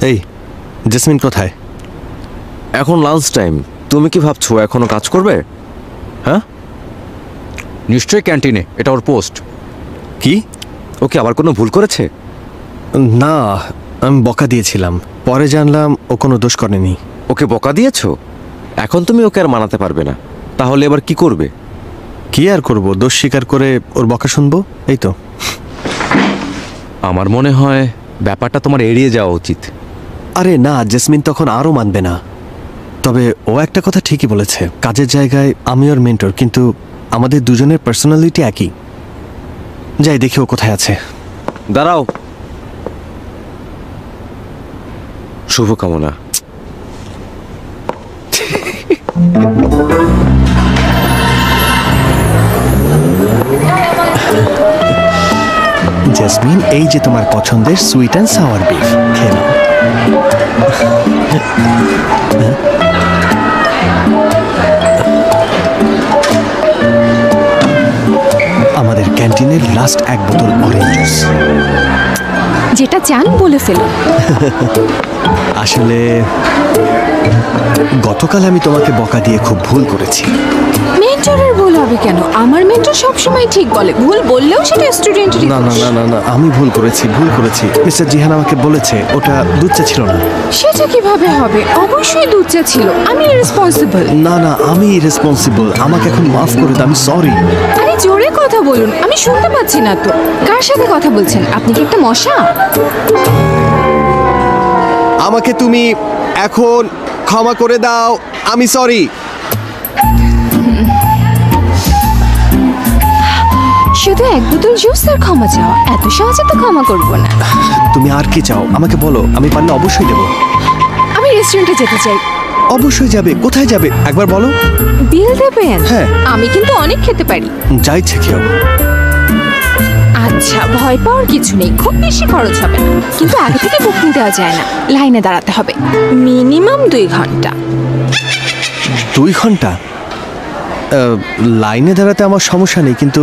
এই জেসমিন কোথায়? এখন লাঞ্চ টাইম, তুমি কি ভাবছো এখনো কাজ করবে? হ্যাঁ, নিশ্চয়ই ক্যান্টিনে, এটা ওর পোস্ট। কি ওকে আবার কোনো ভুল করেছে? না, আমি বকা দিয়েছিলাম, পরে জানলাম ও কোনো দোষ করেনি। ওকে বকা দিয়েছো? এখন তুমি ওকে আর মানাতে পারবে না, তাহলে এবার কি করবে? কি আর করব, দোষ স্বীকার করে ওর বকা শুনবো, এই তো। আমার মনে হয় ব্যাপারটা তোমার এড়িয়ে যাওয়া উচিত। আরে না, জেসমিন তখন আরও মানবে না। তবে ও একটা কথা ঠিকই বলেছে, কাজের জায়গায় আমি ওর মেন্টর, কিন্তু আমাদের দুজনের পার্সোনালিটি একই। যাই দেখি ও কোথায় আছে। দাঁড়াও, শুভকামনা। জেসমিন, এই যে তোমার পছন্দের সুইট অ্যান্ড সাওয়ার বিফ, খেয়ে নাও। আমাদের ক্যান্টিনের লাস্ট এক বোতল অরেঞ্জ জুস। যেটা চান বলে ফেলুন। আসলে গতকাল আমি তোমাকে বকা দিয়ে খুব ভুল করেছি। মেন্টরের ভুল হবে কেন? আমার মেন্টর সবসময় ঠিক বলে, ভুল বললেও সেটা স্টুডেন্টেরই না না দোষ। না না না, আমি ভুল করেছি। মিস্টার জিহান আমাকে বলেছে ওটা দুধ চা ছিল না। সেটা কিভাবে হবে? অবশ্যই দুধ চা ছিল, আমি রেসপন্সিবল। না না, আমি রেসপন্সিবল, আমাকে এখন মাফ করে দাও, আমি সরি। আরে জোরে কথা বলুন, আমি শুনতে পাচ্ছি না তো। কার সাথে কথা বলছেন? আপনি কি একটা মশা? আমাকে তুমি এখন ক্ষমা করে দাও, আমি সরি। শুধু এক বোতল জুস আর ক্ষমা চাও? এত সহজে তো ক্ষমা করবো না। তুমি আর কি চাও আমাকে বলো, আমি পারলে অবশ্যই দেবো। আমি রেস্টুরেন্টে যেতে চাই। অবশ্যই যাবে, কোথায় যাবে একবার বলো। বিল দেবেন? হ্যাঁ। আমি কিন্তু অনেক খেতে পারি। যা ইচ্ছে খেও। আচ্ছা, ভয় পাওয়ার কিছু নেই, খুব বেশি খরচ হবে না, কিন্তু আগে থেকে বুকিং দেওয়া যায় না, লাইনে দাঁড়াতে হবে মিনিমাম 2 ঘন্টা। 2 ঘন্টা? লাইনে দাঁড়াতে আমার সমস্যা নেই, কিন্তু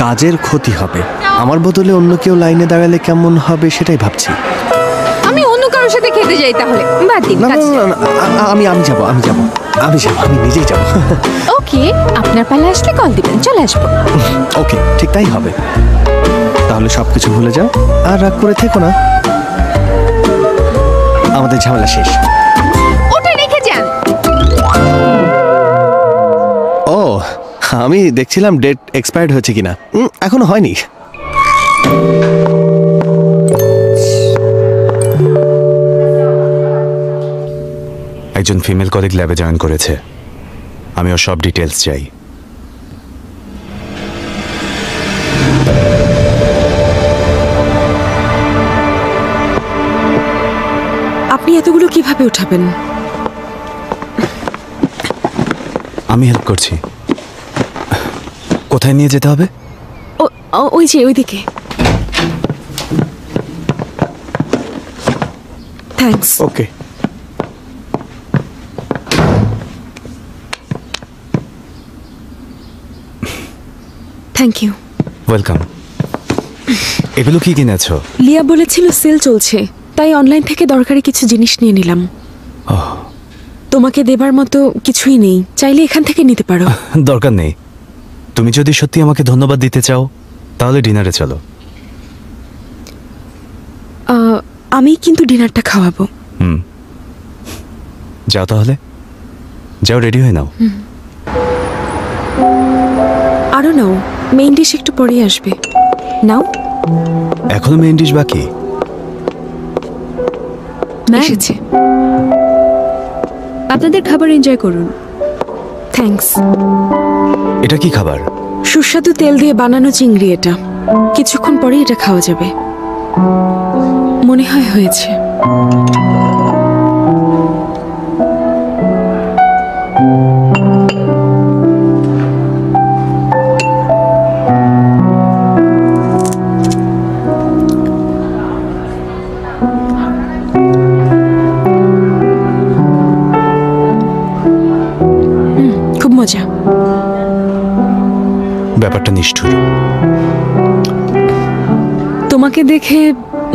কাজের ক্ষতি হবে। আমার বদলে অন্য কেউ লাইনে দাঁড়ালে কেমন হবে সেটাই ভাবছি। আমি অন্য কারোর সাথে খেতে যাই তাহলে? বাদ দিন না না কাজটা। না না, আমি যাবো, আমি নিজেই যাবো। ওকে, আপনার পালা আসলে কল দিবেন, চলে আসবো। ওকে, ঠিক তাই হবে। তাহলে সবকিছু ভুলে যাও আর রাগ করে থেকো না, আমাদের ঝামেলা শেষ। ওটা রেখে যান। ও, আমি দেখছিলাম ডেট এক্সপায়ার্ড হয়েছে কিনা। এখনো হয়নি। একজন ফিমেল কলিগ ল্যাবে জয়েন করেছে, আমি ওর সব ডিটেলস চাই। আপনি এতগুলো কিভাবে উঠাবেন? আমি হেল্প করছি। কোথায় নিয়ে যেতে হবে? ওই যে ওইদিকে। Thanks. Okay. Thank you. Welcome. এগুলো কি কিনেছো? লিয়া বলেছিল সেল চলছে, তাই অনলাইন থেকে দরকারি কিছু জিনিস নিয়ে নিলাম। তোমাকে দেবার মতো কিছুই নেই, চাইলে এখান থেকে নিতে পারো। দরকার নেই। তুমি যদি সত্যি আমাকে ধন্যবাদ দিতে চাও তাহলে ডিনারে চলো। আমি কিন্তু ডিনারটা খাওয়াবো। যাও তাহলে, যাও, রেডি হয়ে নাও। আরো নাও, মেইন ডিশ একটু পরেই আসবে। নাও। এখনো মেইন ডিশ বাকি? এসেছে। আপনাদের খাবার এনজয় করুন। থ্যাঙ্কস। এটা কি খাবার? সুস্বাদু তেল দিয়ে বানানো চিংড়ি এটা। কিছুক্ষণ পরেই এটা খাওয়া যাবে। মনে হয় হয়েছে। খুব মজা। ব্যাপারটা নিষ্ঠুর। তোমাকে দেখে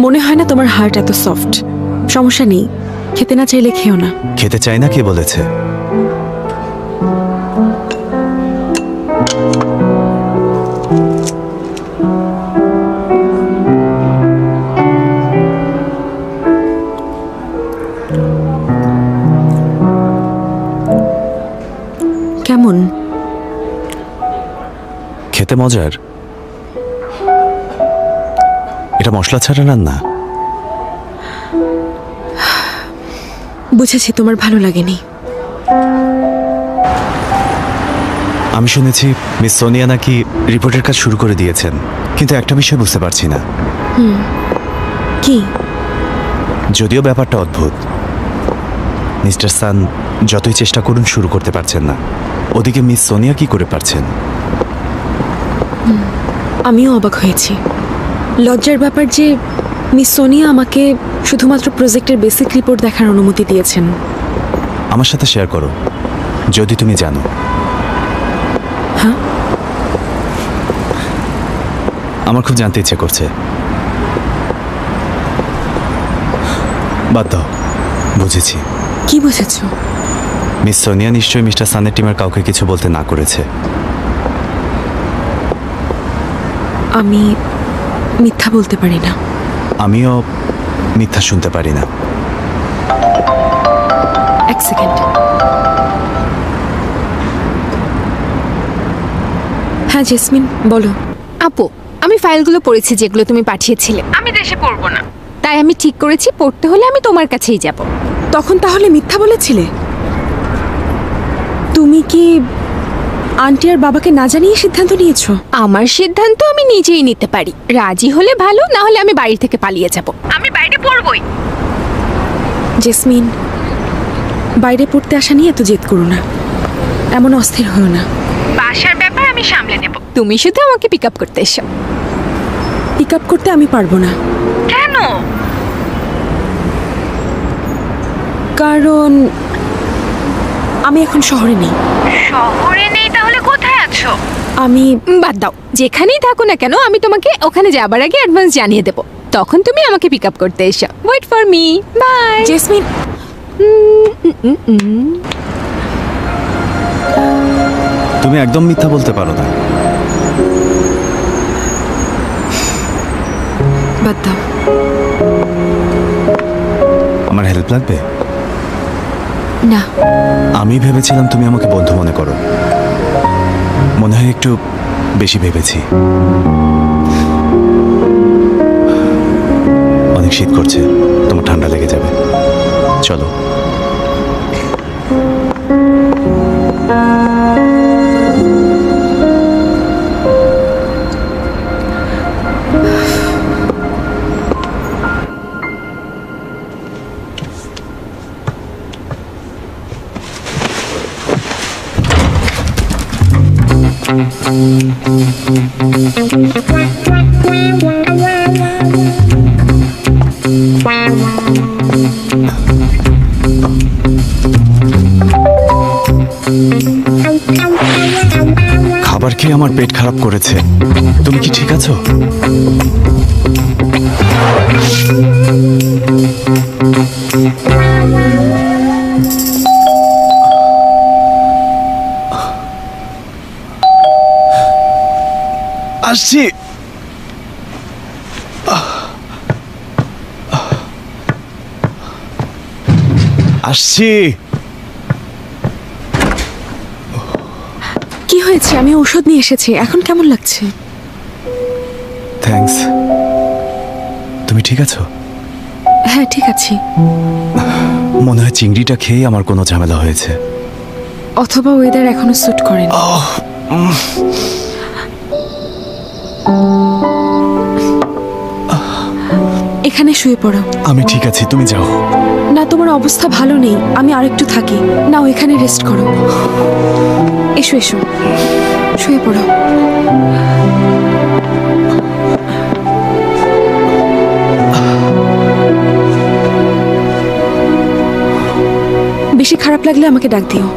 মনে হয় না তোমার হার্ট এত সফট। সমস্যা নেই, খেতে না চাইলে খেও না। খেতে চাই না কে বলেছে? কেমন? খেতে মজার। এটা মশলা ছাড়া রান্না। বুঝেছি তোমার ভালো লাগেনি। আমি শুনেছি মিস সোনিয়া নাকি রিপোর্টের কাজ শুরু করে দিয়েছেন, কিন্তু একটা বিষয় বুঝতে পারছি না। কি? যদিও ব্যাপারটা অদ্ভুত, মিস্টার সান যতই চেষ্টা করুন শুরু করতে পারছেন না, ওদিকে মিস সোনিয়া কি করে পারছেন? আমিও অবাক হয়েছি। লজ্জার ব্যাপার যে মিস সোনিয়া আমাকে শুধুমাত্র প্রজেক্টের বেসিক রিপোর্ট দেখার অনুমতি দিয়েছেন। আমার সাথে শেয়ার করো যদি তুমি জানো। হ্যাঁ, আমার খুব জানতে ইচ্ছে করছে। বাদ দাও, বুঝেছি। কি বুঝেছো? মিস সোনিয়া নিশ্চয়ই মিস্টার সানের টিমের কাউকে কিছু বলতে না করেছে। আমি মিথ্যা বলতে পারি না। আমিও মিথ্যা শুনতে পারি না। এক সেকেন্ড। হ্যাঁ জেসমিন, বলো। আপু, আমি ফাইলগুলো পড়েছি যেগুলো তুমি পাঠিয়েছিলে। আমি দেশে পড়বো না, তাই আমি ঠিক করেছি পড়তে হলে আমি তোমার কাছেই যাব। তখন তাহলে মিথ্যা বলেছিলে? তুমি কি আন্টি আর বাবাকে না জানিয়ে সিদ্ধান্ত নিয়েছো? আমার সিদ্ধান্ত আমি নিজেই নিতে পারি। রাজি হলে ভালো, না হলে আমি বাড়ি থেকে পালিয়ে যাব। আমি বাইরে পড়বই। জেসমিন, বাইরে পড়তে আসা নিয়ে এত জেদ করো না, এমন অস্থির হও না। বাসার ব্যাপার আমি সামলে নেব, তুমি শুধু আমাকে পিক আপ করতে এসো। পিক আপ করতে আমি পারবো না। কেন? কারণ আমি এখন শহরে নেই। শহরে নেই? তাহলে কোথায় আছো? আমি বাদ দাও, যেখানেই থাকো না কেন আমি তোমাকে ওখানে যাবার আগে অ্যাডভান্স জানিয়ে দেব। তখন তুমি আমাকে পিক আপ করতে এসো। Wait for me. Bye. Jasmine, তুমি একদম মিথ্যা বলতে পারো না। বাদ দাও। আমার হেল্প লাগবে? না, আমি ভেবেছিলাম তুমি আমাকে বন্ধু মনে করো। মনে হয় একটু বেশি ভেবেছি। অনেক শীত করছে, তোমার ঠান্ডা লেগে যাবে। চলো। খাবার খেয়ে আমার পেট খারাপ করেছে। তুমি কি ঠিক আছো? আসছি। আসছি। কি হয়েছে? আমি ঔষধ নিয়ে এসেছি। এখন কেমন লাগছে? থ্যাঙ্কস। তুমি ঠিক আছো? হ্যাঁ, ঠিক আছি। মনে হয় চিংড়িটা খেয়ে আমার কোনো ঝামেলা হয়েছে। অথবা ওয়েদার এখনো স্যুট করেনি। এখানে শুয়ে পড়ো। আমি ঠিক আছি, তুমি যাও। না, তোমার অবস্থা ভালো নেই। আমি আরেকটু থাকি। নাও, এখানে রেস্ট করো। এসো এসো, শুয়ে পড়ো। বেশি খারাপ লাগলে আমাকে ডাক দিও।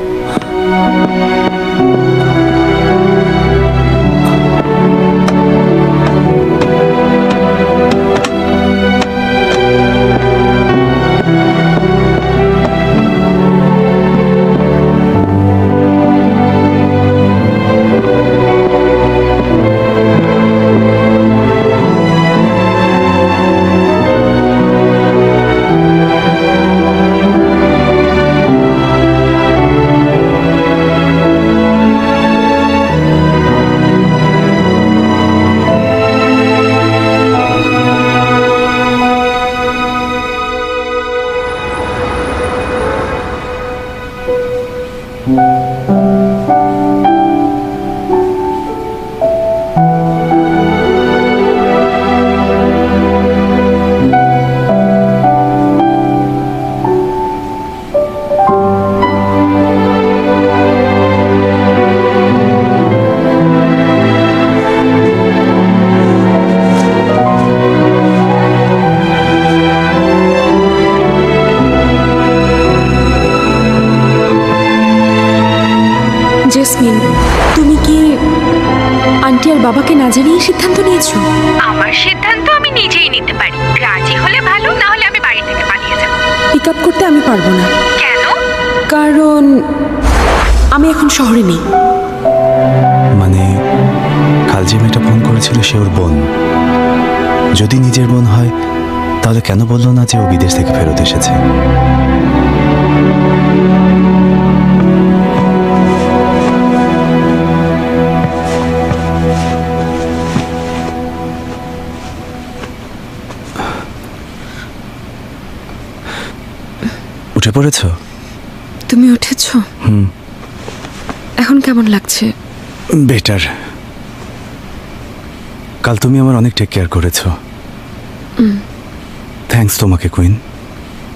তুমি কি আন্টি আর বাবাকে না জানিয়ে সিদ্ধান্ত নিয়েছো? আমার সিদ্ধান্ত আমি নিজেই নিতে পারি। রাজি হলে ভালো, না হলে আমি বাড়ি থেকে পালিয়ে যাব। পিক আপ করতে আমি পারবো না। কেন? কারণ আমি এখন শহরে নেই। মানে কাল যে মেয়েটা ফোন করেছিল সে ওর বোন। যদি নিজের বোন হয় তাহলে কেন বললো না যে ও বিদেশ থেকে ফেরত এসেছে? উঠে পড়েছো? তুমি উঠেছো? এখন কেমন লাগছে? বেটার। কাল তুমি আমার অনেক টেক কেয়ার করেছো। থ্যাঙ্কস তোমাকে কুইন।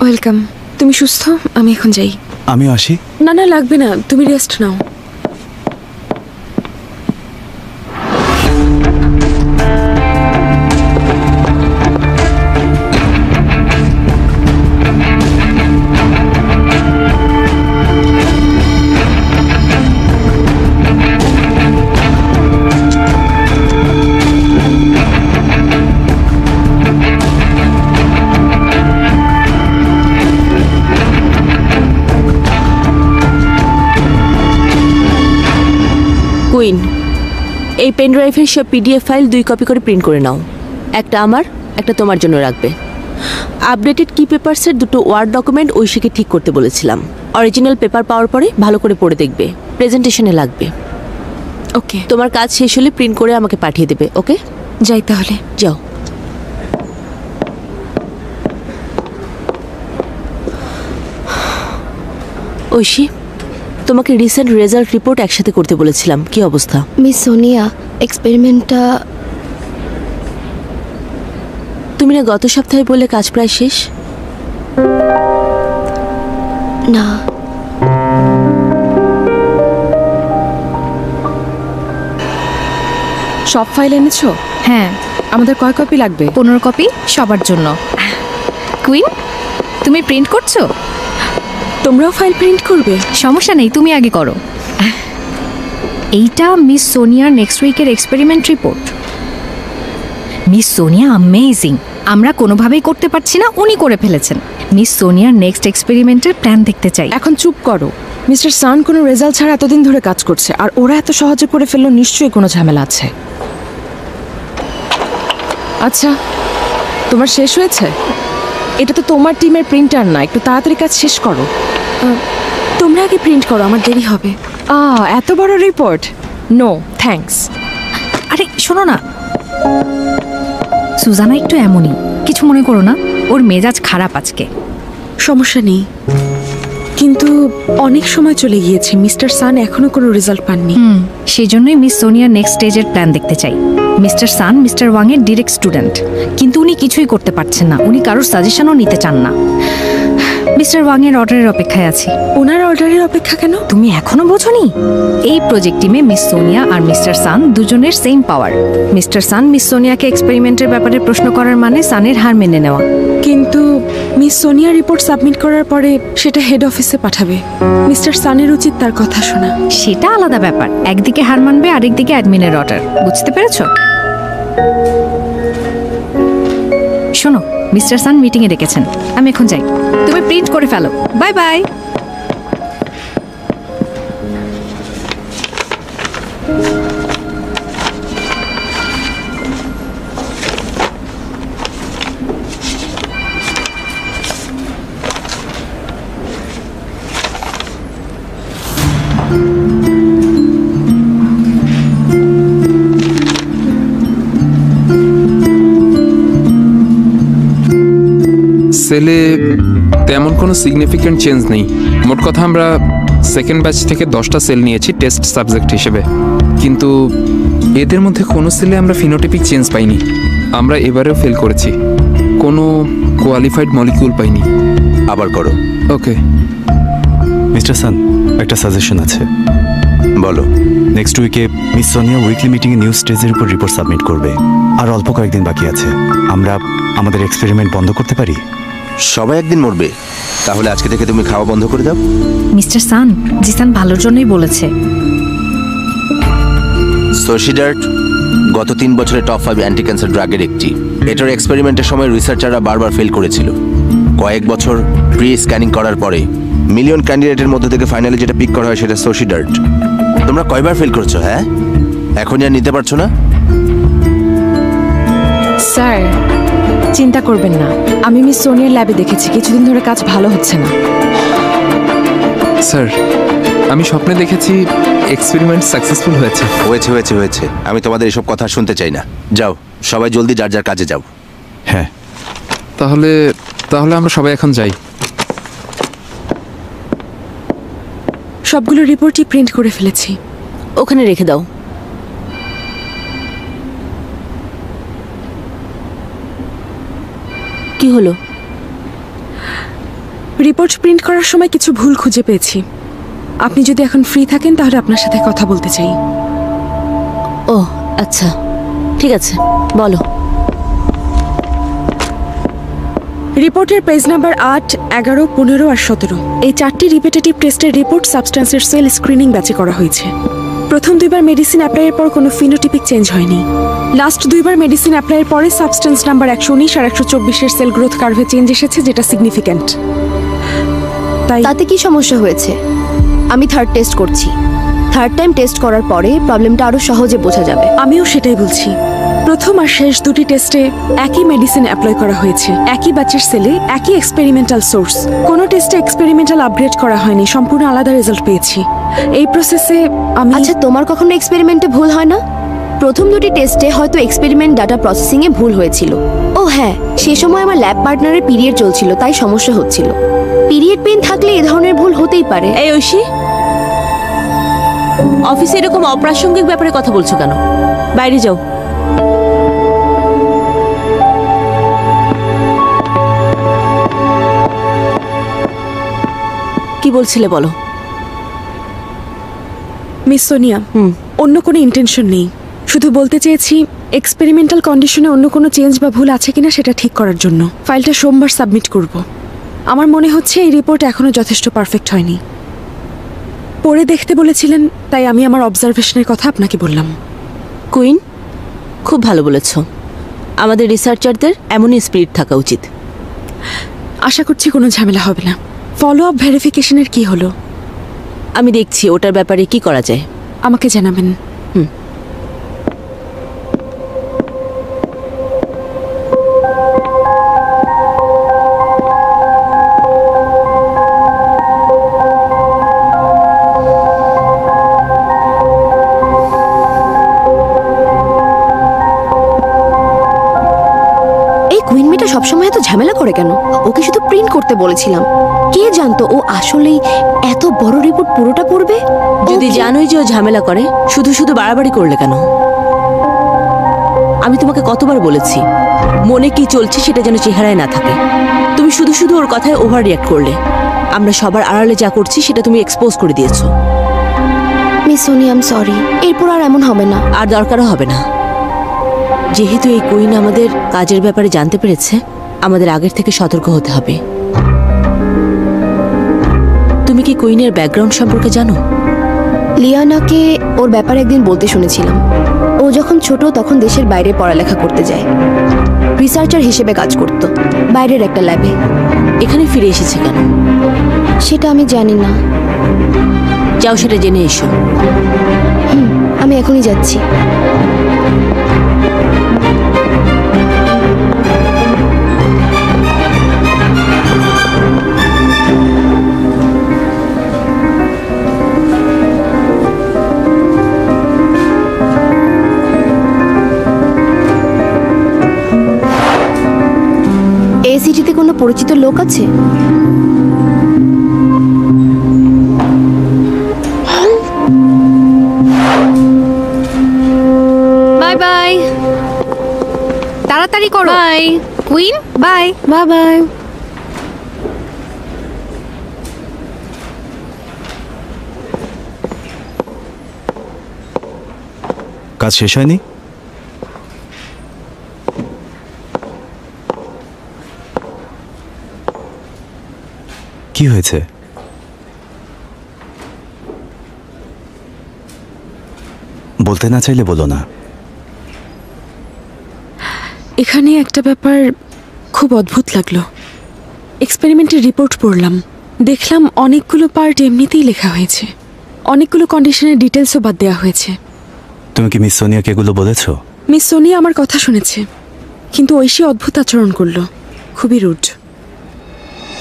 ওয়েলকাম। তুমি সুস্থ? আমি এখন যাই। আমিও আসি? না না, লাগবে না, তুমি রেস্ট নাও। কুইন, এই পেন ড্রাইভের সব পিডিএফ ফাইল 2 কপি করে প্রিন্ট করে নাও। একটা আমার, একটা তোমার জন্য রাখবে। আপডেটেড কি পেপারসের 2টো ওয়ার্ড ডকুমেন্ট ঐশীকে ঠিক করতে বলেছিলাম। অরিজিনাল পেপার পাওয়ার পরে ভালো করে পড়ে দেখবে, প্রেজেন্টেশনে লাগবে। ওকে, তোমার কাজ শেষ হলে প্রিন্ট করে আমাকে পাঠিয়ে দেবে। ওকে, যাই তাহলে। যাও। ঐশী, তোমাকে রিসেন্ট রেজাল্ট রিপোর্ট একসাথে করতে বলেছিলাম, কি অবস্থা? মিস সোনিয়া, এক্সপেরিমেন্টটা তুমি না গত সপ্তাহে বলে কাজ প্রায় শেষ? না, সব ফাইল এনেছো? হ্যাঁ। আমাদের কয় কপি লাগবে? 15 কপি সবার জন্য। কুইন, তুমি প্রিন্ট করছো? তোমরাও ফাইল প্রিন্ট করবে? সমস্যা নেই, তুমি আগে করো। এইটা মিস সোনিয়ার নেক্সট উইকের experiment report. Miss Sonia amazing. আমরা কোনোভাবেই করতে পারছি না, উনি করে ফেলেছেন। মিস সোনিয়ার নেক্সট এক্সপেরিমেন্টের প্ল্যান দেখতে চাই। এখন চুপ করো। মিস্টার সান কোনো রেজাল্ট ছাড়া এতদিন ধরে কাজ করছে, আর ওরা এত সহজে করে ফেললো, নিশ্চয়ই কোনো ঝামেলা আছে। আচ্ছা, তোমার শেষ হয়েছে? এটা তো তোমার টিমের প্রিন্টার না, একটু তাড়াতাড়ি কাজ শেষ করো। তোমরা আগে প্রিন্ট করো, আমার দেরি হবে। এত বড় রিপোর্ট? No thanks. আরে শোনো না, সুজানা একটু এমনই, কিছু মনে করো না। ওর মেজাজ খারাপ আজকে। সমস্যা নেই, কিন্তু অনেক সময় চলে গিয়েছে, মিস্টার সান এখনো কোনো রেজাল্ট পাননি। সেই জন্যই মিস সোনিয়ার নেক্সট স্টেজের প্ল্যান দেখতে চাই। মিস্টার সান মিস্টার ওয়াং এর ডিরেক্ট স্টুডেন্ট, কিন্তু উনি কিছুই করতে পারছেন না। উনি কারোর সাজেশনও নিতে চান না। মিস্টার ওয়াং এর অর্ডারের অপেক্ষায় আছি। ওনার অর্ডারের অপেক্ষা কেন? তুমি এখনো বোঝোনি? এই প্রজেক্ট টিমে মিস সোনিয়া আর মিস্টার সান দুজনের সেম পাওয়ার। মিস্টার সান মিস সোনিয়াকে এক্সপেরিমেন্টের ব্যাপারে প্রশ্ন করার মানে সানের হার মেনে নেওয়া। কিন্তু মিস সোনিয়া রিপোর্ট সাবমিট করার পরে সেটা হেড অফিসে পাঠাবে। মিস্টার সানের উচিত তার কথা শোনা। সেটা আলাদা ব্যাপার। একদিকে হার মানবে, আরেকদিকে অ্যাডমিনের অর্ডার। বুঝতে পেরেছো? শোনো, মিস্টার সান মিটিংয়ে ডেকেছেন, আমি এখন যাই। তুমি প্রিন্ট করে ফেলো। Bye bye. সেলে তেমন কোনো সিগনিফিক্যান্ট চেঞ্জ নেই। মোট কথা আমরা সেকেন্ড ব্যাচ থেকে 10টা সেল নিয়েছি টেস্ট সাবজেক্ট হিসেবে, কিন্তু এদের মধ্যে কোনো সেলে আমরা ফিনোটিপিক চেঞ্জ পাইনি। আমরা এবারেও ফেল করেছি, কোনো কোয়ালিফাইড মলিকিউল পাইনি। আবার করো। ওকে মিস্টার সান, একটা সাজেশন আছে। বলো। নেক্সট উইকে মিস সোনিয়া উইকলি মিটিংয়ে নিউজ স্টেজের উপর রিপোর্ট সাবমিট করবে, আর অল্প কয়েকদিন বাকি আছে। আমরা আমাদের এক্সপেরিমেন্ট বন্ধ করতে পারি? সবাই একদিন মরবে, তাহলে আজকে থেকে তুমি খাওয়া বন্ধ করে দাও। মিস্টার সান, জিসান ভালোর জন্যই বলেছে। সোশিডার্ট গত 3 বছরে টপ 5 অ্যান্টি ক্যান্সার ড্রাগের একটি। এটার এক্সপেরিমেন্টের সময় রিসার্চাররা বারবার ফেল করেছিল। কয়েক বছর প্রি স্ক্যানিং করার পরে মিলিয়ন ক্যান্ডিডেটের মধ্যে থেকে ফাইনালি যেটা পিক করা হয় সেটা সোশিডার্ট। তোমরা কয়বার ফেল করেছো? হ্যাঁ, এখন আর নিতে পারছো না? স্যার চিন্তা করবেন না, আমি মিস সোনিয়ার ল্যাবে দেখেছি কিছুদিন ধরে কাজ ভালো হচ্ছে না। স্যার, আমি স্বপ্নে দেখেছি এক্সপেরিমেন্ট সাকসেসফুল হয়েছে। হয়েছে হয়েছে হয়েছে, আমি তোমাদের এসব কথা শুনতে চাই না। যাও সবাই জলদি যার যার কাজে যাও। হ্যাঁ, তাহলে তাহলে আমরা সবাই এখন যাই। সবগুলো রিপোর্টই প্রিন্ট করে ফেলেছি। ওখানে রেখে দাও। কি হলো? রিপোর্ট প্রিন্ট করার সময় কিছু ভুল খুঁজে পেয়েছি। আপনি যদি এখন ফ্রি থাকেন তাহলে আপনার সাথে কথা বলতে চাই। ও আচ্ছা, ঠিক আছে, বলো। রিপোর্টের পেজ নাম্বার 8, 11, 15 আর 17 এই 4টি রিপিটেটিভ টেস্টের রিপোর্ট সাবস্ট্যান্সের সেল স্ক্রিনিং ব্যাচে করা হয়েছে। প্রথম 2বার মেডিসিন অ্যাপ্লাইয়ের পর কোনো ফিনোটিপিক চেঞ্জ হয়নি। লাস্ট 2বার মেডিসিন অ্যাপ্লাইয়ের পরে সাবস্ট্যান্স নাম্বার 119 আর 124 সেল গ্রোথ কার্ভে চেঞ্জ এসেছে, যেটা সিগনিফিক্যান্ট। তাতে কি সমস্যা হয়েছে? আমি থার্ড টেস্ট করছি। থার্ড টাইম টেস্ট করার পরে প্রবলেমটা আরো সহজে বোঝা যাবে। আমিও সেটাই বলছি। প্রথম আর শেষ 2টি টেস্টে একই মেডিসিন অ্যাপ্লাই করা হয়েছে, একই ব্যাচের সেলে, একই এক্সপেরিমেন্টাল সোর্স। কোনো টেস্টে এক্সপেরিমেন্টাল আপগ্রেড করা হয়নি, সম্পূর্ণ আলাদা রেজাল্ট পেয়েছি। এই প্রসেসে আমি আচ্ছা, তোমার কখনো এক্সপেরিমেন্টে ভুল হয় না? প্রথম 2টি টেস্টে হয়তো এক্সপেরিমেন্ট ডাটা প্রসেসিং এ ভুল হয়েছিল। ও হ্যাঁ, সে সময় আমার ল্যাব পার্টনারের পিরিয়ড চলছিল, তাই সমস্যা হচ্ছিল। পিরিয়ড পেইন থাকলে এ ধরনের ভুল হতেই পারে। এই ঐশী, অফিসে এরকম অপ্রাসঙ্গিক ব্যাপারে কথা বলছো কেন? বাইরে যাও। কি বলছিলে বলো। মিস সোনিয়া, অন্য কোনো ইন্টেনশন নেই। শুধু বলতে চেয়েছি এক্সপেরিমেন্টাল কন্ডিশনে অন্য কোনো চেঞ্জ বা ভুল আছে কিনা সেটা ঠিক করার জন্য। ফাইলটা সোমবার সাবমিট করব। আমার মনে হচ্ছে এই রিপোর্ট এখনো যথেষ্ট পারফেক্ট হয়নি। পরে দেখতে বলেছিলেন, তাই আমি আমার অবজারভেশনের কথা আপনাকে বললাম। কুইন, খুব ভালো বলেছ। আমাদের রিসার্চারদের এমনই স্পিরিট থাকা উচিত। আশা করছি কোনো ঝামেলা হবে না। ফলো আপ ভেরিফিকেশনের কি হলো? আমি দেখছি ওটার ব্যাপারে কি করা যায়। আমাকে জানাবেন। কুইন মেয়েটা সবসময় এত ঝামেলা করে কেন? ওকে শুধু প্রিন্ট করতে বলেছিলাম। কে জানতো ও আসলেই এত বড় রিপোর্ট পুরোটা পড়বে? যদি জানোই যে ও ঝামেলা করে, শুধু শুধু বাড়াবাড়ি করলে কেন? আমি তোমাকে কতবার বলেছি মনে কি চলছে সেটা যেন চেহারায় না থাকে। তুমি শুধু শুধু ওর কথায় ওভার রিঅ্যাক্ট করলে। আমরা সবার আড়ালে যা করছি সেটা তুমি এক্সপোজ করে দিয়েছো। Miss Soni, I am sorry. এরপর আর এমন হবে না। আর দরকারও হবে না। যেহেতু এই কুইন আমাদের কাজের ব্যাপারে জানতে পেরেছে, আমাদের আগের থেকে সতর্ক হতে হবে। তুমি কি কুইনের ব্যাকগ্রাউন্ড সম্পর্কে জানো? লিয়ানাকে ওর ব্যাপারে একদিন বলতে শুনেছিলাম। ও যখন ছোট তখন দেশের বাইরে পড়ালেখা করতে যায়। রিসার্চার হিসেবে কাজ করত বাইরের একটা ল্যাবে। এখানে ফিরে এসেছে কেন সেটা আমি জানি না। যাও সেটা জেনে এসো। আমি এখনই যাচ্ছি। এই সিটিতে কোনো পরিচিত লোক আছে? বাই বাই, তাড়াতাড়ি করো। Bye queen, bye bye bye. কাজ শেষ হয়নি? কি হয়েছে? বলতে না চাইলে বলো না। এখানে একটা ব্যাপার খুব অদ্ভুত লাগলো। এক্সপেরিমেন্টের রিপোর্ট পড়লাম, দেখলাম অনেকগুলো পার্ট এমনিতেই লেখা হয়েছে, অনেকগুলো কন্ডিশনের ডিটেলসও বাদ দেওয়া হয়েছে। তুমি কি মিস সোনিয়াকে এগুলো বলেছো? মিস সোনিয়া আমার কথা শুনেছে, কিন্তু ঐশী অদ্ভুত আচরণ করলো, খুবই রুড।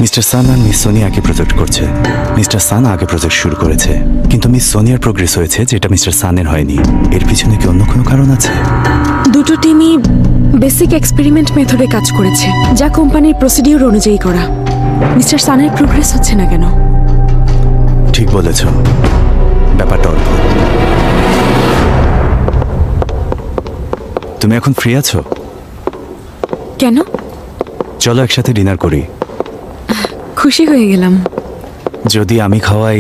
মিস্টার সান আর মিস সোনিয়া আগে প্রজেক্ট করছে। মিস্টার সান আগে প্রজেক্ট শুরু করেছে, কিন্তু মিস সোনিয়ার প্রোগ্রেস হয়েছে যেটা মিস্টার সানের হয়নি। এর পিছনে কি অন্য কোনো কারণ আছে? দুটো টিমই বেসিক এক্সপেরিমেন্ট মেথডে কাজ করেছে, যা কোম্পানির প্রসিডিউর অনুযায়ী করা। মিস্টার সানের প্রোগ্রেস হচ্ছে না কেন? ঠিক বলেছ, ব্যাপারটা অদ্ভুত। তুমি এখন ফ্রি আছো? কেন? চলো একসাথে ডিনার করি। খুশি হয়ে গেলাম। যদি আমি খাওয়াই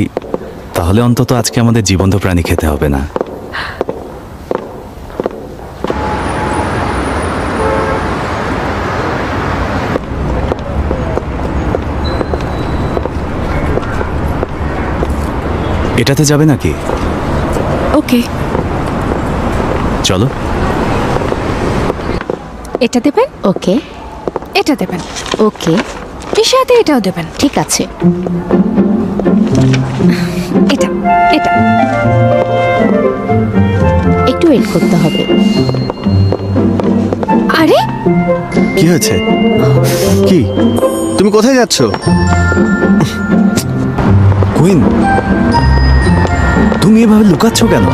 তাহলে অন্তত আজকে আমাদের জীবন্ত প্রাণী খেতে হবে না। এটাতে যাবে নাকি? ওকে, চলো। এটা দেবেন, ওকে এটা দেবেন, ওকে এর সাথে এটাও দেবেন। ঠিক আছে। এটা এটা একটু ওয়েট করতে হবে। আরে কি হয়েছে? কি, তুমি কোথায় যাচ্ছ? কুইন, তুমি এভাবে লুকাচ্ছ কেন?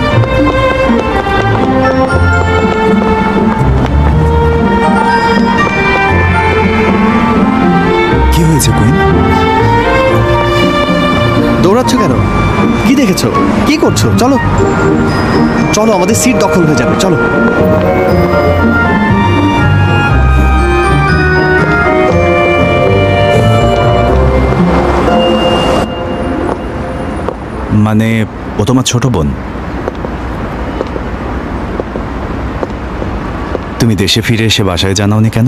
কি হয়েছে কুইন? দৌড়াচ্ছ কেন? কি দেখেছো? কি করছো? চলো চলো, আমাদের সিট দখল হয়ে যাবে, চলো। মানে ও তোমার ছোট বোন? তুমি দেশে ফিরে এসে বাসায় জানাওনি কেন?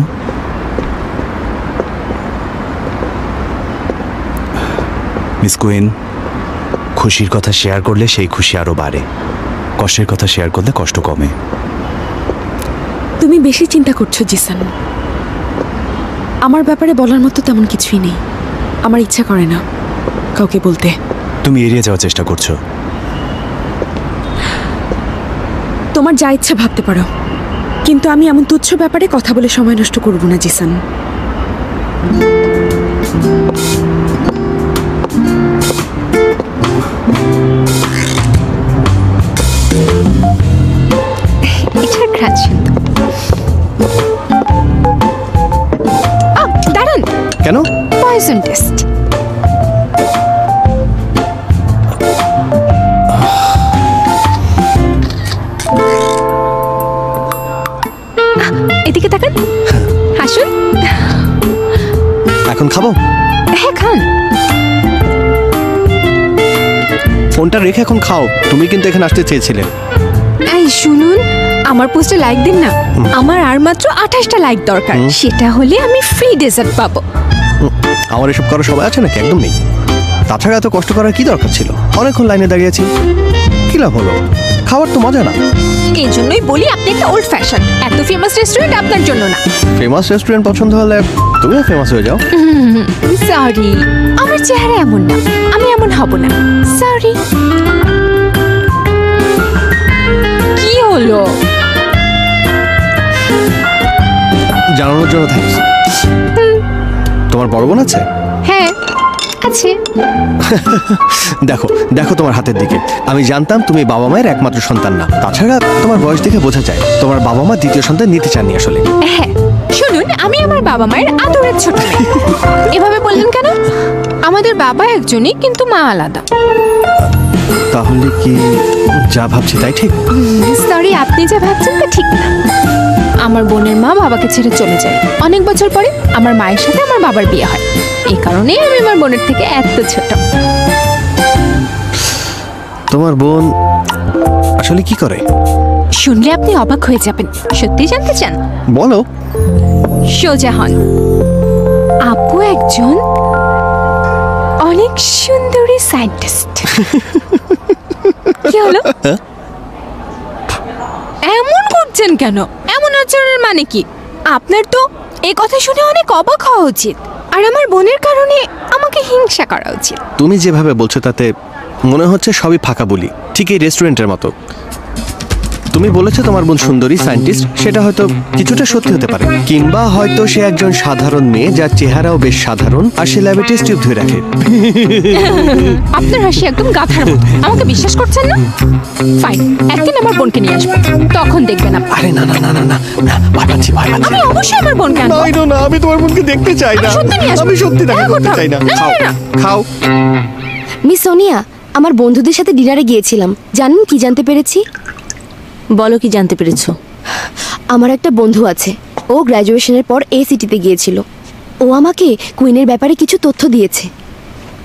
মিস কুইন, খুশির কথা শেয়ার করলে সেই খুশি আরো বাড়ে, কষ্টের কথা শেয়ার করলে কষ্ট কমে। তুমি বেশি চিন্তা করছো জিসান। আমার ব্যাপারে বলার মতো তেমন কিছুই নেই, আমার ইচ্ছা করে না কাউকে বলতে। তুমি এড়িয়ে যাওয়ার চেষ্টা করছো। তোমার যা ইচ্ছা ভাবতে পারো, কিন্তু আমি এমন তুচ্ছ ব্যাপারে কথা বলে সময় নষ্ট করব না জিসান। এটার ঘ্রাণ সুন্দর। দাঁড়ান, কেন? Poison test. এদিকে তাকান, হাসুন। এখন খাবো? হ্যাঁ খান। ফোনটা রেখে এখন খাও। তুমি কিন্তু এখানে আসতে চেয়েছিলে। এই শুনুন, আমার পোস্টে লাইক দিন না। আমার আর মাত্র 28টা লাইক দরকার, সেটা হলে আমি ফ্রি ডেজার্ট পাবো। আমার এসব করার সময় আছে নাকি? একদম নেই। তাছাড়া এত কষ্ট করার কি দরকার ছিল? অনেকক্ষণ লাইনে দাঁড়িয়েছি, কি লাভ হলো? খাবার তো মজা না। এই জন্যই বলি আপনি একটা ওল্ড ফ্যাশন। এত ফেমাস রেস্টুরেন্ট আপনার জন্য না। ফেমাস রেস্টুরেন্ট পছন্দ হলে তুমিও ফেমাস হয়ে যাও। সরি, আমার চেহারা এমন না, আমি এমন হব না। সরি। কি হলো? জানানোর জন্য থ্যাঙ্কস। তোমার বড় বোন আছে? হ্যাঁ আছে। দেখো দেখো তোমার হাতের দিকে। আমি জানতাম তুমি বাবা মায়ের একমাত্র সন্তান না। তাছাড়া তোমার বয়স দেখে বোঝা যায় তোমার বাবা মা দ্বিতীয় সন্তান নিতে চাননি আসলে। হ্যাঁ শুনুন, আমি আমার বাবা মায়ের আদরের ছোট মেয়ে। এভাবে বললেন কেন? আমাদের বাবা একজনই, কিন্তু মা আলাদা। তাহলে কি যা ভাবছি তাই ঠিক? সরি, আপনি যা ভাবছেন তা ঠিক না। আমার বোনের মা বাবাকে ছেড়ে চলে যায়। অনেক বছর পরে আমার মায়ের সাথে আমার বাবার বিয়ে হয়। এই কারণেই আমি আমার বোনের থেকে এত ছোট। তোমার বোন আসলে কি করে? শুনলে আপনি অবাক হয়ে যাবেন। সত্যি জানতে চান? বলো। সোজা হন। আপু একজন অনেক সুন্দরী সায়েন্টিস্ট। কি হলো? এমন করছেন কেন? এমন আচরণের মানে কি? আপনার তো এই কথা শুনে অনেক অবাক হওয়া উচিত, আর আমার বোনের কারণে আমাকে হিংসা করা উচিত। তুমি যেভাবে বলছো তাতে মনে হচ্ছে সবই ফাঁকা বলি, ঠিক এই রেস্টুরেন্টের মতো। তুমি বলেছো তোমার বোন সুন্দরী সায়েন্টিস্ট, সেটা হয়তো কিছুটা সত্যি হতে পারে, কিংবা হয়তো সে একজন সাধারণ মেয়ে যার চেহারাও বেশ সাধারণ, আর সে ল্যাবে টেস্ট টিউব ধরে রাখে। আপনার হাসি একদম গাধার মতো। আমাকে বিশ্বাস করছেন না? ফাইন, একদিন আমার বোনকে নিয়ে আসবো, তখন দেখবেন আপনি। আরে না না না না না না, ভয় পাচ্ছি ভয় পাচ্ছি। আমি অবশ্যই আমার বোনকে আনবো। না আমি তোমার বোনকে দেখতে চাই না। আমি সত্যি নিয়ে আসবো। আমি সত্যি দেখা করতে চাই না। না, খাও না, না। খাও। মিস সোনিয়া, আমার বন্ধুদের সাথে ডিনারে গিয়েছিলাম। জানেন কি জানতে পেরেছি? বলো, কি জানতে পেরেছো? আমার একটা বন্ধু আছে, ও গ্র্যাজুয়েশনের পর এই সিটিতে গিয়েছিল। ও আমাকে কুইনের ব্যাপারে কিছু তথ্য দিয়েছে।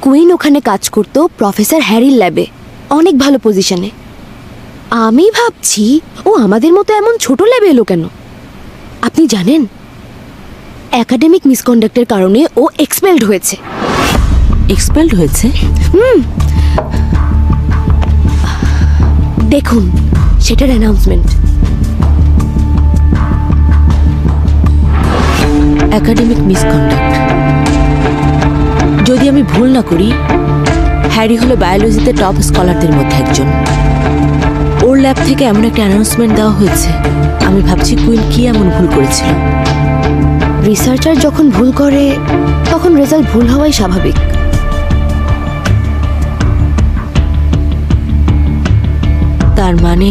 কুইন ওখানে কাজ করতো প্রফেসর হ্যারির ল্যাবে, অনেক ভালো পজিশনে। আমি ভাবছি ও আমাদের মতো এমন ছোট ল্যাবে এলো কেন। আপনি জানেন, একাডেমিক মিসকন্ডাক্টের কারণে ও এক্সপেলড হয়েছে। এক্সপেলড হয়েছে? দেখুন, সেটার অ্যানাউন্সমেন্ট। Academic misconduct. যদি আমি ভুল না করি, হ্যারি হলো বায়োলজিতে টপ স্কলারদের মধ্যে একজন। ওর ল্যাব থেকে এমন একটা অ্যানাউন্সমেন্ট দেওয়া হয়েছে। আমি ভাবছি কুইন কি এমন ভুল করেছিল। রিসার্চার যখন ভুল করে তখন রেজাল্ট ভুল হওয়াই স্বাভাবিক। তার মানে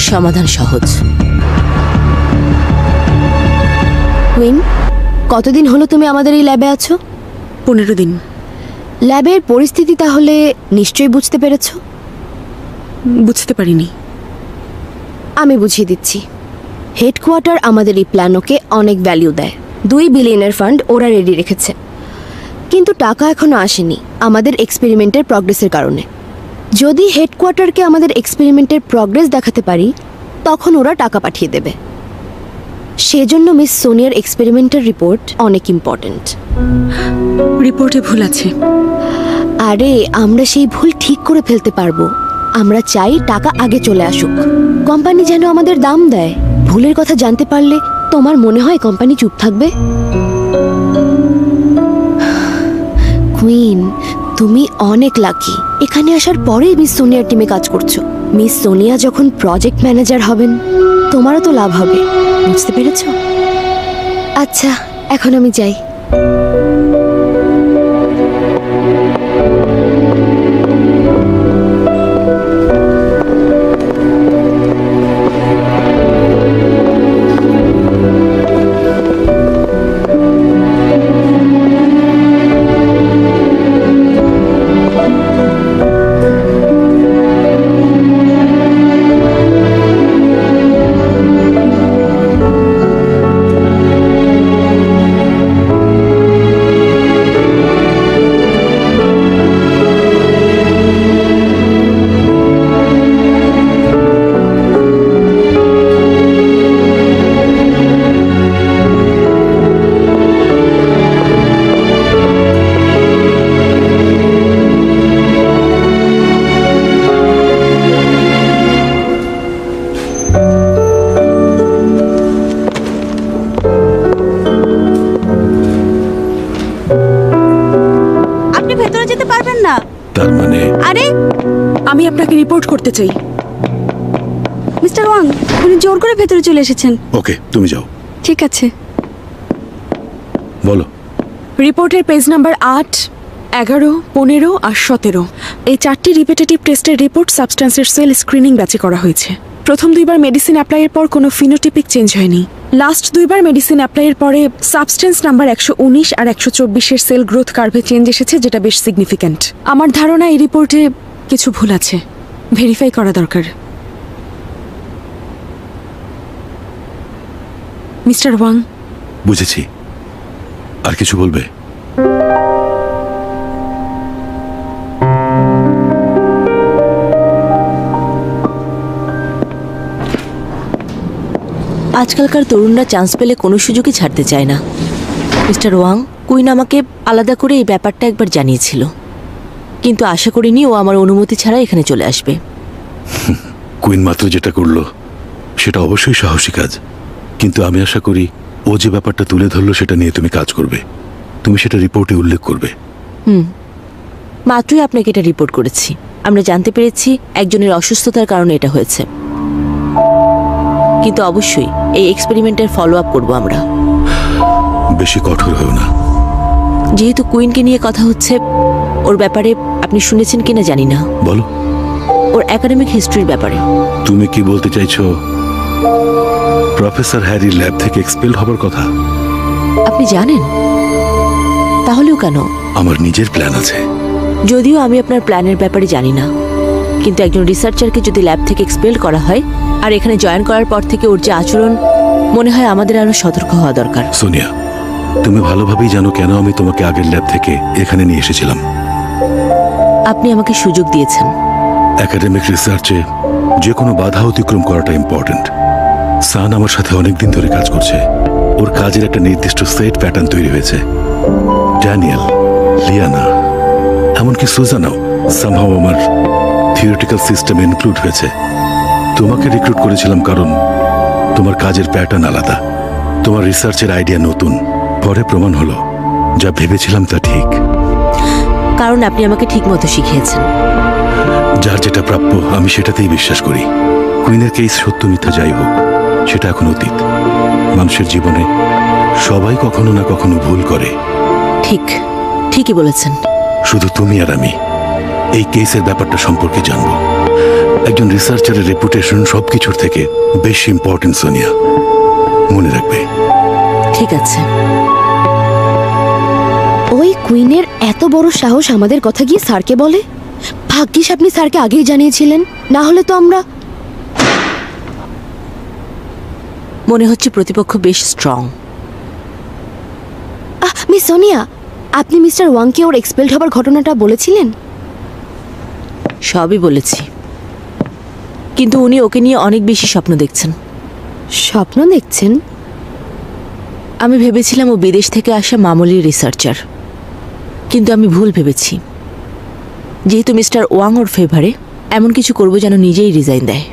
সমাধান সহজ। কুইন, কতদিন হলো তুমি আমাদের এই ল্যাবে আছো? 15 দিন। ল্যাবের পরিস্থিতি তাহলে নিশ্চয়ই বুঝতে পেরেছো? বুঝতে পারিনি। আমি বুঝিয়ে দিচ্ছি। হেডকোয়ার্টার আমাদের এই প্ল্যানকে অনেক ভ্যালিউ দেয়। 2 বিলিয়নের ফান্ড ওরা রেডি রেখেছে, কিন্তু টাকা এখনো আসেনি আমাদের এক্সপেরিমেন্টের প্রগ্রেসের কারণে। যদি হেডকোয়ার্টারকে আমাদের এক্সপেরিমেন্টের প্রগ্রেস দেখাতে পারি, তখন ওরা টাকা পাঠিয়ে দেবে। সেজন্য মিস সোনিয়ার এক্সপেরিমেন্টের রিপোর্ট অনেক ইম্পর্ট্যান্ট। রিপোর্টে ভুল আছে। আরে, আমরা সেই ভুল ঠিক করে ফেলতে পারবো। আমরা চাই টাকা আগে চলে আসুক, কোম্পানি যেন আমাদের দাম দেয়। ভুলের কথা জানতে পারলে তোমার মনে হয় কোম্পানি চুপ থাকবে? কুইন, তুমি অনেক লাকি। এখানে আসার পরেই মিস সোনিয়ার টিমে কাজ করছো। মিস সোনিয়া যখন প্রজেক্ট ম্যানেজার হবেন, তোমারও তো লাভ হবে। বুঝতে পেরেছো? আচ্ছা, এখন আমি যাই। তার মানে আরে, আমি আপনাকে রিপোর্ট করতে চাই। মিস্টার ওয়াং, উনি জোর করে ভেতরে চলে এসেছেন। ওকে, তুমি যাও। ঠিক আছে। বলো। রিপোর্টের পেজ নাম্বার 8, 11, 15 আর 17। এই 4টি রিপিটেটিভ টেস্টের রিপোর্ট সাবস্ট্যান্সের সেল স্ক্রিনিং ব্যাচে করা হয়েছে। প্রথম 2বার মেডিসিন অ্যাপ্লাইয়ের পর কোনো ফিনোটিপিক চেঞ্জ হয়নি। লাস্ট 2বার মেডিসিন অ্যাপ্লাইয়ের পরে সাবস্ট্যান্স নাম্বার 119 আর 124-এর সেল গ্রোথ কার্ভে চেঞ্জ এসেছে, যেটা বেশ সিগনিফিক্যান্ট। আমার ধারণা এই রিপোর্টে কিছু ভুল আছে, ভেরিফাই করা দরকার। Mister Wang. বুঝেছি। আর কিছু বলবে? আজকালকার তরুণরা চান্স পেলে কোনো সুযোগই ছাড়তে চায় না। মিস্টার ওয়াং, কুইন আমাকে আলাদা করে এই ব্যাপারটা একবার জানিয়েছিল, কিন্তু আশা করিনি ও আমার অনুমতি ছাড়া এখানে চলে আসবে। কুইন মাত্র যেটা করলো সেটা অবশ্যই সাহসী কাজ, কিন্তু আমি আশা করি ও যে ব্যাপারটা তুলে ধরলো সেটা নিয়ে তুমি কাজ করবে, তুমি সেটা রিপোর্টে উল্লেখ করবে। মাত্রই আপনাকে এটা রিপোর্ট করেছি। আমরা জানতে পেরেছি একজনের অসুস্থতার কারণে এটা হয়েছে, কিন্তু অবশ্যই এই এক্সপেরিমেন্টের ফলো আপ করবো আমরা। বেশি কঠোর হও না। যেহেতু কুইনকে নিয়ে কথা হচ্ছে, ওর ব্যাপারে আপনি শুনেছেন কিনা জানি না। বলো। ওর একাডেমিক হিস্ট্রির ব্যাপারে। তুমি কি বলতে চাইছো প্রফেসর হ্যারির ল্যাব থেকে এক্সপেল হবার কথা? আপনি জানেন? তাহলেও কেন? আমার নিজের প্ল্যান আছে। যদিও আমি আপনার প্ল্যানের ব্যাপারে জানি না, কিন্তু একজন রিসার্চারকে যদি ল্যাব থেকে এক্সপেল করা হয় আর এখানে জয়েন করার পর থেকে ওর যে আচরণ, মনে হয় আমাদের আরো সতর্ক হওয়া দরকার। সোনিয়া, তুমি ভালোভাবেই জানো কেন আমি তোমাকে আগের ল্যাব থেকে এখানে নিয়ে এসেছিলাম। আপনি আমাকে সুযোগ দিয়েছেন। একাডেমিক রিসার্চে যে কোনো বাধা অতিক্রম করাটা ইম্পর্টেন্ট। সান আমার সাথে অনেকদিন ধরে কাজ করছে, ওর কাজের একটা নির্দিষ্ট সেট প্যাটার্ন তৈরি হয়েছে। ড্যানিয়েল, লিয়ানা, এমনকি সুজানাও সামহাও আমার থিওরিটিক্যাল সিস্টেমে ইনক্লুড হয়েছে। তোমাকে রিক্রুট করেছিলাম কারণ তোমার কাজের প্যাটার্ন আলাদা, তোমার রিসার্চের আইডিয়া নতুন। পরে প্রমাণ হলো যা ভেবেছিলাম তা ঠিক। কারণ আপনি আমাকে ঠিক মতো শিখিয়েছেন। যার যেটা প্রাপ্য আমি সেটাতেই বিশ্বাস করি। কুইনের কেস সত্য মিথ্যা যাই হোক, সেটা এখন অতীত। মানুষের জীবনে সবাই কখনো না কখনো ভুল করে। ঠিকই বলেছেন। শুধু তুমি আর আমি এই কেসের ব্যাপারটা সম্পর্কে জানবো। একজন রিসার্চারের রেপুটেশন সবকিছুর থেকে বেশি ইম্পর্টেন্ট সোনিয়া, মনে রাখবে। ঠিক আছে। ওই কুইনের এত বড় সাহস আমাদের কথা গিয়ে স্যারকে বলে। ভাগ্যিস আপনি স্যারকে আগেই জানিয়েছিলেন, না হলে তো আমরা। মনে হচ্ছে প্রতিপক্ষ বেশ স্ট্রং। মিস সোনিয়া, আপনি মিস্টার ওয়াংকে ওর এক্সপেলড হবার ঘটনাটা বলেছিলেন? সবই বলেছি, কিন্তু উনি ওকে নিয়ে অনেক বেশি স্বপ্ন দেখছেন। স্বপ্ন দেখছেন? আমি ভেবেছিলাম ও বিদেশ থেকে আসা মামুলি রিসার্চার, কিন্তু আমি ভুল ভেবেছি। যেহেতু মিস্টার ওয়াং ওর ফেভারে, এমন কিছু করবো যেন নিজেই রিজাইন দেয়।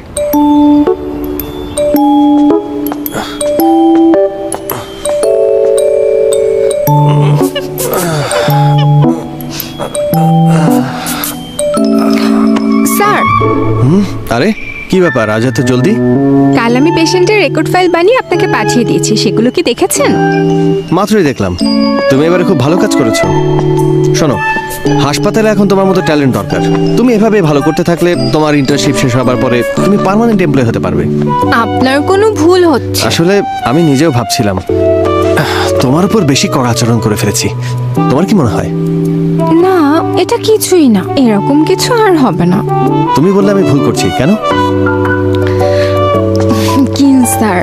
স্যার। আরে কি ব্যাপার আজ এত জলদি? কাল আমি পেশেন্টের রেকর্ড ফাইল বানিয়ে আপনাকে পাঠিয়ে দিয়েছি, সেগুলো কি দেখেছেন? মাত্রই দেখলাম। তুমি এবারে খুব ভালো কাজ করেছো। শোনো, হাসপাতালে এখন তোমার মতো ট্যালেন্ট দরকার। তুমি এভাবে ভালো করতে থাকলে তোমার ইন্টার্নশিপ শেষ হবার পরে তুমি পার্মানেন্ট এমপ্লয় হতে পারবে। আপনার কোনো ভুল হচ্ছে। আসলে আমি নিজেও ভাবছিলাম তোমার উপর বেশি কড়া আচরণ করে ফেলেছি। তোমার কি মনে হয়? না, এটা কিছুই না, এরকম কিছু আর হবে না। তুমি বললে আমি ভুল করছি কেন? স্যার,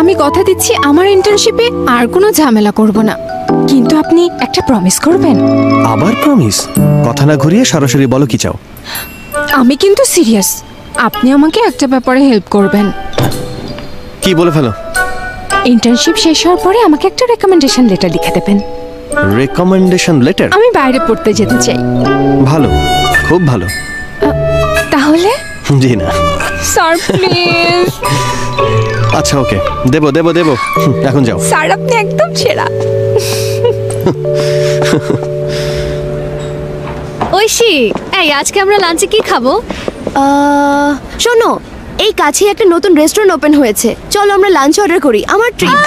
আমি কথা দিচ্ছি আমার ইন্টার্নশিপে আর কোনো ঝামেলা করব না, কিন্তু আপনি একটা প্রমিস করবেন। আবার প্রমিস? কথা না ঘুরিয়ে সরাসরি বলো কি চাও। আমি কিন্তু সিরিয়াস, আপনি আমাকে একটা ব্যাপারে হেল্প করবেন। কি বলে ফেলো। ইন্টার্নশিপ শেষ হওয়ার পরে আমাকে একটা রেকমেন্ডেশন লেটার লিখে দেবেন। Recommendation letter? আমি বাইরে পড়তে যেতে চাই। ভালো, খুব ভালো। তাহলে? জি না স্যার প্লিজ। আচ্ছা ওকে, দেবো দেবো দেবো, এখন যাও। স্যার আপনি একদম সেরা। ঐশী, এই আজকে আমরা লাঞ্চে কি খাবো? শোনো, এই কাছে একটা নতুন রেস্টুরেন্ট ওপেন হয়েছে, চলো আমরা লাঞ্চ অর্ডার করি। আমার ট্রিট।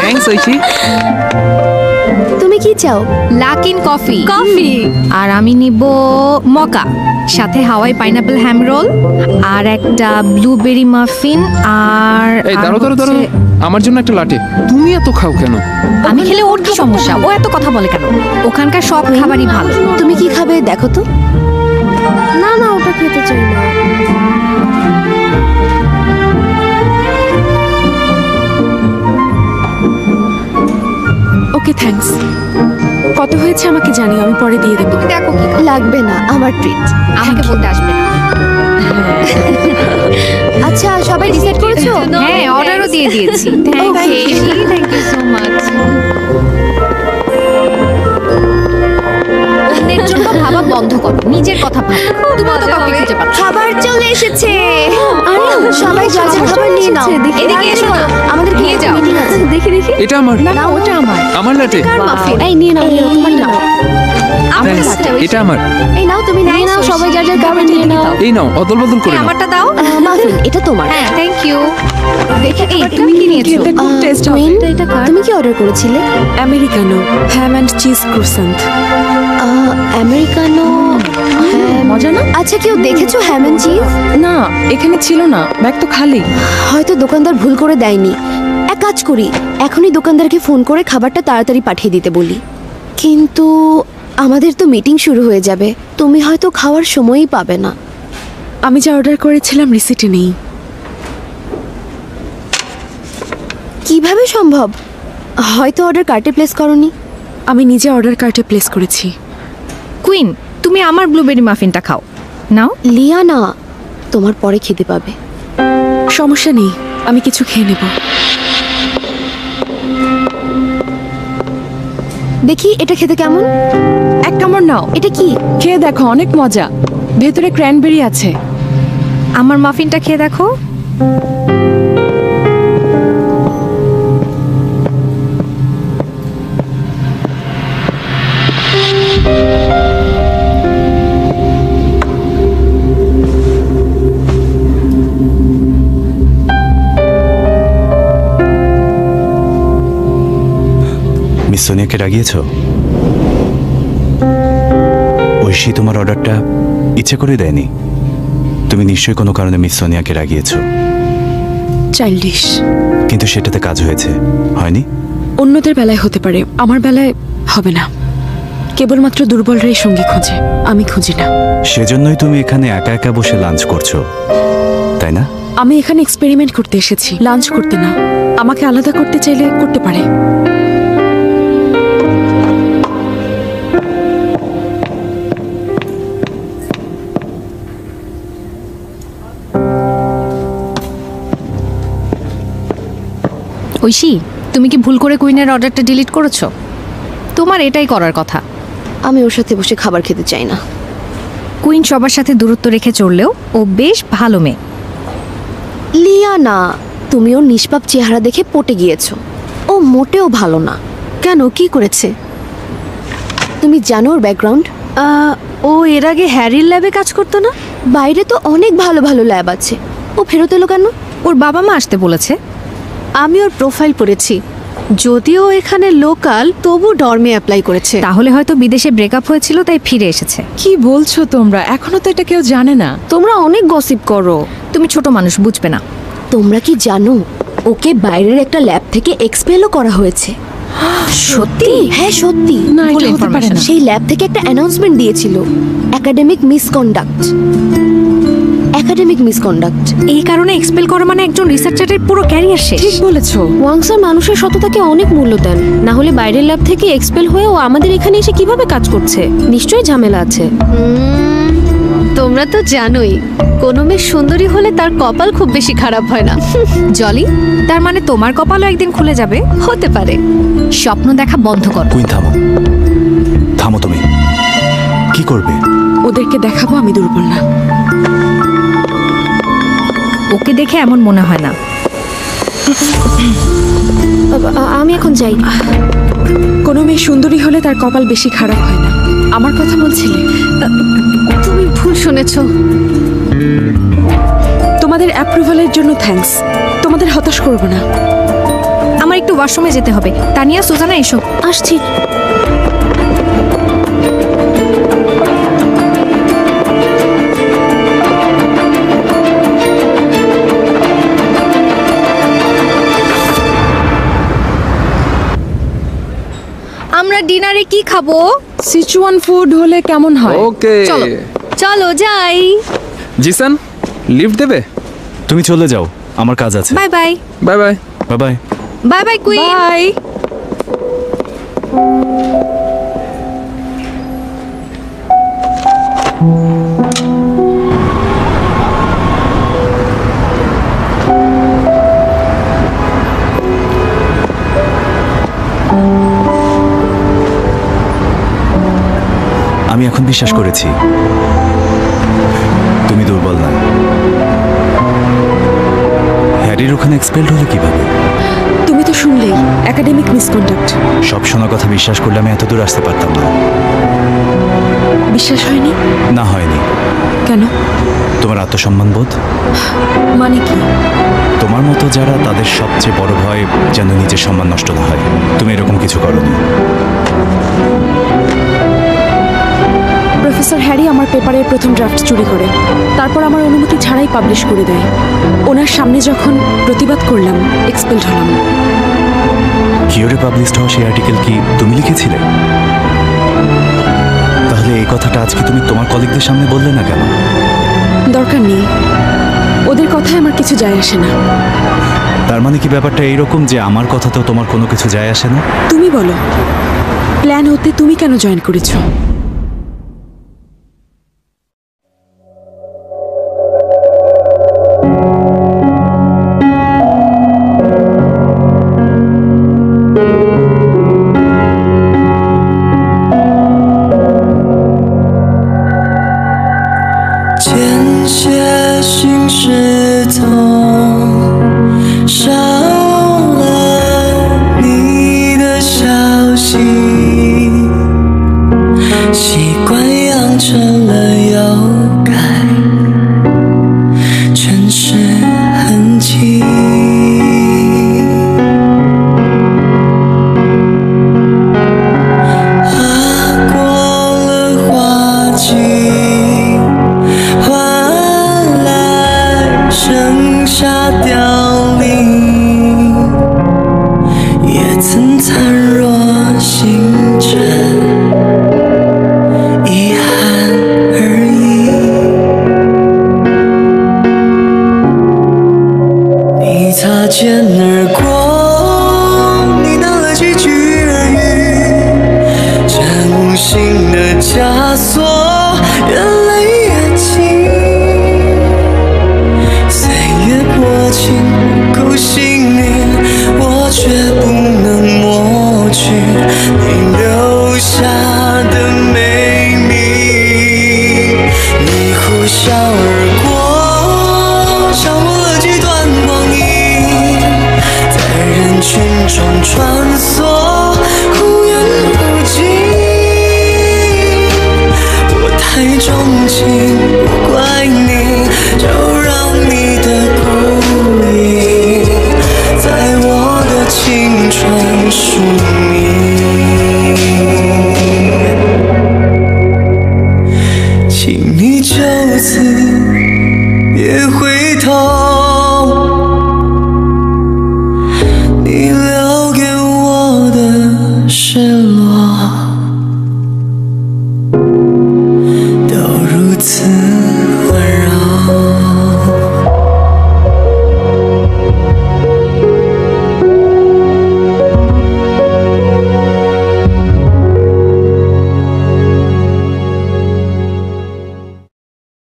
থ্যাঙ্কস ঐশী। তুমি কি চাও? লাকিন কফি। কফি। আর আমি নিব মকা, সাথে হাওয়াই পাইনাপল হ্যাম রোল, আর একটা ব্লুবেরি মাফিন। আর এই দাঁড়ো দাঁড়ো দাঁড়ো, আমার জন্য একটা লাটে। তুমি এত খাও কেন? আমি খেলে ওর কি সমস্যা? ও এত কথা বলে কেন? ওখানকার সব খাবারই ভালো। তুমি কি খাবে দেখো তো। না না, ওটা খেতে চাই না। Okay thanks. কত হয়েছে আমাকে জানিও, আমি পরে দিয়ে দেবো। দেখো কি লাগবে না, আমার ট্রিট। আমাকে বলতে আসবে না। আচ্ছা, সবাই ডিসাইড করেছো? হ্যাঁ, অর্ডারও দিয়ে দিয়েছি। Thank you so much. অন্যের জন্য ভাবা বন্ধ করো, নিজের কথা ভাবো। তুমি তো কাউকে খুঁজে পাচ্ছ না। খাবার চলে এসেছে। আরে সবাই যা যা খাবার নিয়ে নাও। এদিকে এসো না, আমাদের নিয়ে যাও। মিটিং আছে। দেখি দেখি। এটা আমার না ওটা আমার। আমার লাটে এই নিয়ে নাও, তোমার নাও। Thanks, এটা আমার এই নাও, তুমি নিয়ে নাও, সবাই যা যা খাবার নিয়ে নাও। এই নাও অদল বদল করে নাও আমারটা দাও। মাফিন, এটা তোমার। হ্যাঁ, থ্যাংক ইউ। দেখি তুমি কি নিয়েছো? এটা খুব টেস্ট হবে। কুইন, এটা কার? তুমি কি অর্ডার করেছিলে? Americano, ham and cheese croissant. Americano. মজা না? আচ্ছা, কেউ দেখেছো হ্যাম এন্ড চিজ? না, এখানে ছিল না, ব্যাগ তো খালি। হয়তো দোকানদার ভুল করে দেয়নি। এক কাজ করি, এখনই দোকানদারকে ফোন করে খাবারটা তাড়াতাড়ি পাঠিয়ে দিতে বলি। কিন্তু আমাদের তো মিটিং শুরু হয়ে যাবে, তুমি হয়তো খাওয়ার সময়ই পাবে না। আমি যা অর্ডার করেছিলাম রিসিটে নেই। কিভাবে সম্ভব? হয়তো অর্ডার কার্টে প্লেস করনি। আমি নিজে অর্ডার কার্টে প্লেস করেছি। কুইন, তুমি আমার ব্লুবেরি মাফিনটা খাও। নাও। লিয়া না, তোমার পরে খেতে পাবে। সমস্যা নেই, আমি কিছু খেয়ে নেব। দেখি এটা খেতে কেমন। এক কামড় নাও। এটা কি? খেয়ে দেখো, অনেক মজা। ভেতরে ক্র্যানবেরি আছে। আমার মাফিনটা খেয়ে দেখো। মিস সোনিয়াকে রাগিয়েছো? ঐশী তোমার অর্ডারটা ইচ্ছে করে দেয়নি। তুমি নিশ্চয়ই কোনো কারণে মিস সোনিয়াকে রাগিয়েছো। চাইল্ডিশ। কিন্তু সেটাতে কাজ হয়েছে, হয়নি? অন্যদের বেলায় হতে পারে, আমার বেলায় হবে না। কেবলমাত্র দুর্বলরাই সঙ্গী খোঁজে, আমি খুঁজি না। সেজন্যই তুমি এখানে একা একা বসে লাঞ্চ করছো, তাই না? আমি এখানে এক্সপেরিমেন্ট করতে এসেছি, লাঞ্চ করতে না। আমাকে আলাদা করতে চাইলে করতে পারে। ঐশী, তুমি কি ভুল করে কুইনের অর্ডারটা ডিলিট করেছো? তোমার এটাই করার কথা। আমি ওর সাথে বসে খাবার খেতে চাই না। কুইন সবার সাথে দূরত্ব রেখে চললেও ও বেশ ভালো মেয়ে। লিয়া না, তুমি ওর নিষ্পাপ চেহারা দেখে পটে গিয়েছো। ও মোটেও ভালো না। কেন, কি করেছে? তুমি জানো ওর ব্যাকগ্রাউন্ড? ও এর আগে হ্যারির ল্যাবে কাজ করতো না? বাইরে তো অনেক ভালো ভালো ল্যাব আছে, ও ফেরত এলো কেন? ওর বাবা মা আসতে বলেছে। আমি ওর প্রোফাইল পড়েছি, যদিও এখানে লোকাল, তবু ডর্মে অ্যাপ্লাই করেছে। তাহলে হয়তো বিদেশে ব্রেকআপ হয়েছিল, তাই ফিরে এসেছে। কি বলছো তোমরা? এখনো তো এটা কেউ জানে না। তোমরা অনেক গসিপ করো। তুমি ছোট মানুষ, বুঝবে না। তোমরা কি জানো ওকে বাইরের একটা ল্যাব থেকে এক্সপেলও করা হয়েছে? সত্যি? হ্যাঁ সত্যি। না, এটা হতে পারে না। সেই ল্যাব থেকে একটা অ্যানাউন্সমেন্ট দিয়েছিল, একাডেমিক মিসকন্ডাক্ট। Academic misconduct. এই কারণে এক্সপেল করা মানে একজন রিসার্চারের পুরো ক্যারিয়ার শেষ। ঠিক বলেছো। ওয়াংসার মানুষের সততাকে অনেক মূল্য দেন, না হলে বাইরের ল্যাব থেকে এক্সপেল হয়েও আমাদের এখানে এসে কিভাবে কাজ করছে? নিশ্চয়ই ঝামেলা আছে। তোমরা তো জানোই কোনো মেয়ে সুন্দরী হলে তার কপাল খুব বেশি খারাপ হয় না। জলি, তার মানে তোমার কপালও একদিন খুলে যাবে। হতে পারে। স্বপ্ন দেখা বন্ধ করো। কুইন থামো, থামো। তুমি কি করবে? ওদেরকে দেখাবো আমি দুর্বল না। ওকে দেখে এমন মনে হয় না। আমি এখন যাই। কোনো মেয়ে সুন্দরী হলে তার কপাল বেশি খারাপ হয় না। আমার কথা বলছিলে? তুমি ভুল শুনেছো। তোমাদের অ্যাপ্রুভালের জন্য থ্যাঙ্কস। তোমাদের হতাশ করব না। আমার একটু ওয়াশরুমে যেতে হবে। তানিয়া, সুজানা, এসো। আসছি। আমরা ডিনারে কি খাবো? সিচুয়ান ফুড হলে কেমন হয়? ওকে চলো চলো যাই। জিসান, লিফট দেবে? তুমি চলে যাও, আমার কাজ আছে। Bye bye. Bye bye. Bye bye. Bye bye queen. Bye. বিশ্বাস করেছি তুমি দুর্বল না। হ্যারির ওখানে এক্সপেলড হলে কিভাবে? তুমি তো শুনলেই একাডেমিক মিসকন্ডাক্ট। সব শোনা কথা বিশ্বাস করলে আমি এত দূর আসতে পারতাম না। বিশ্বাস হয়নি? না, হয়নি। কেন? তোমার আত্মসম্মান বোধ। মানে কি? তোমার মতো যারা, তাদের সবচেয়ে বড় ভয় যেন নিজের সম্মান নষ্ট না হয়। তুমি এরকম কিছু করোনি। প্রফেসর হ্যারি আমার পেপারের প্রথম ড্রাফট চুরি করে, তারপর আমার অনুমতি ছাড়াই পাবলিশ করে দেয়। ওনার সামনে যখন প্রতিবাদ করলাম, এক্সপেলড হলাম। কিওরে পাবলিশড হওয়া সেই আর্টিকেল কি তুমি লিখেছিলে? তাহলে এই কথাটা আজকে তুমি তোমার কলিগদের সামনে বললে না কেন? দরকার নেই, ওদের কথায় আমার কিছু যায় আসে না। তার মানে কি ব্যাপারটা এইরকম যে আমার কথাতেও তোমার কোনো কিছু যায় আসে না? তুমি বলো, প্ল্যান হতে তুমি কেন জয়েন করেছো?间歇性刺痛，少了你的消息，习惯养成了有改，全是痕迹。划过了花季。剩下凋零，也曾灿若星辰，遗憾而已。你擦肩而过，你道了几句耳语，这无形的枷锁越来越轻。薄情不信念，我却不能抹去你留下的美名。你呼啸而过，超过了几段光阴，在人群中穿